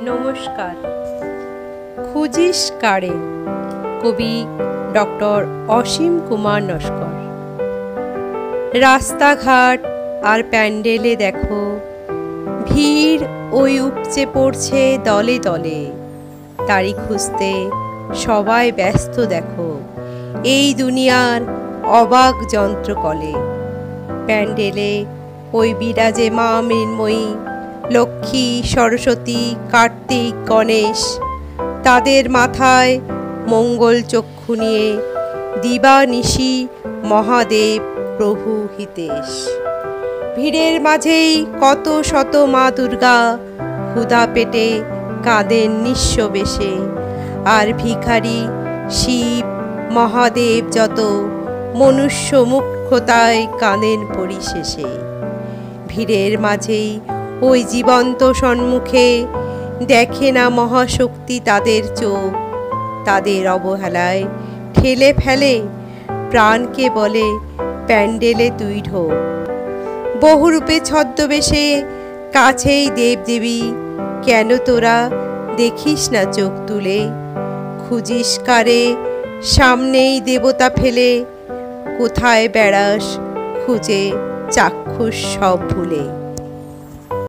নমস্কার। খুঁজিস কারে, কবি ডক্টর অসীম কুমার নস্কর। রাস্তাঘাট আর প্যান্ডেলে দেখো ভিড় ওই উপচে পড়ছে দলে দলে, তারি খুঁজতে সবাই ব্যস্ত দেখো এই দুনিয়ার অবাক যন্ত্রকলে। প্যান্ডেলে ওই বিরাজে মা মৃন্ময়ী, লক্ষ্মী, সরস্বতী, কার্তিক, গণেশ, তাদের মাথায় মঙ্গল চক্ষু নিয়ে দিবানিশি মহাদেব প্রভু হিতেশ। ভিড়ের মাঝেই কত শত মা দুর্গা ক্ষুধা পেটে কাঁদেন নিঃস্ব বেশে, আর ভিখারি শিব মহাদেব যত মনুষ্য মুখ্যতায় কাঁদেন পরিশেষে। ভিড়ের মাঝেই ওই জীবন্ত সম্মুখে দেখে না মহাশক্তি তাদের চোখ, তাদের অবহেলায় ঠেলে ফেলে প্রাণকে বলে প্যান্ডেলে তুই ঢোক। বহুরূপে ছদ্মবেশে কাছেই দেবদেবী, কেন তোরা দেখিস না চোখ তুলে? খুঁজিস কারে, সামনেই দেবতা ফেলে, কোথায় বেড়াস খুঁজে চাক্ষুষ সব ভুলে।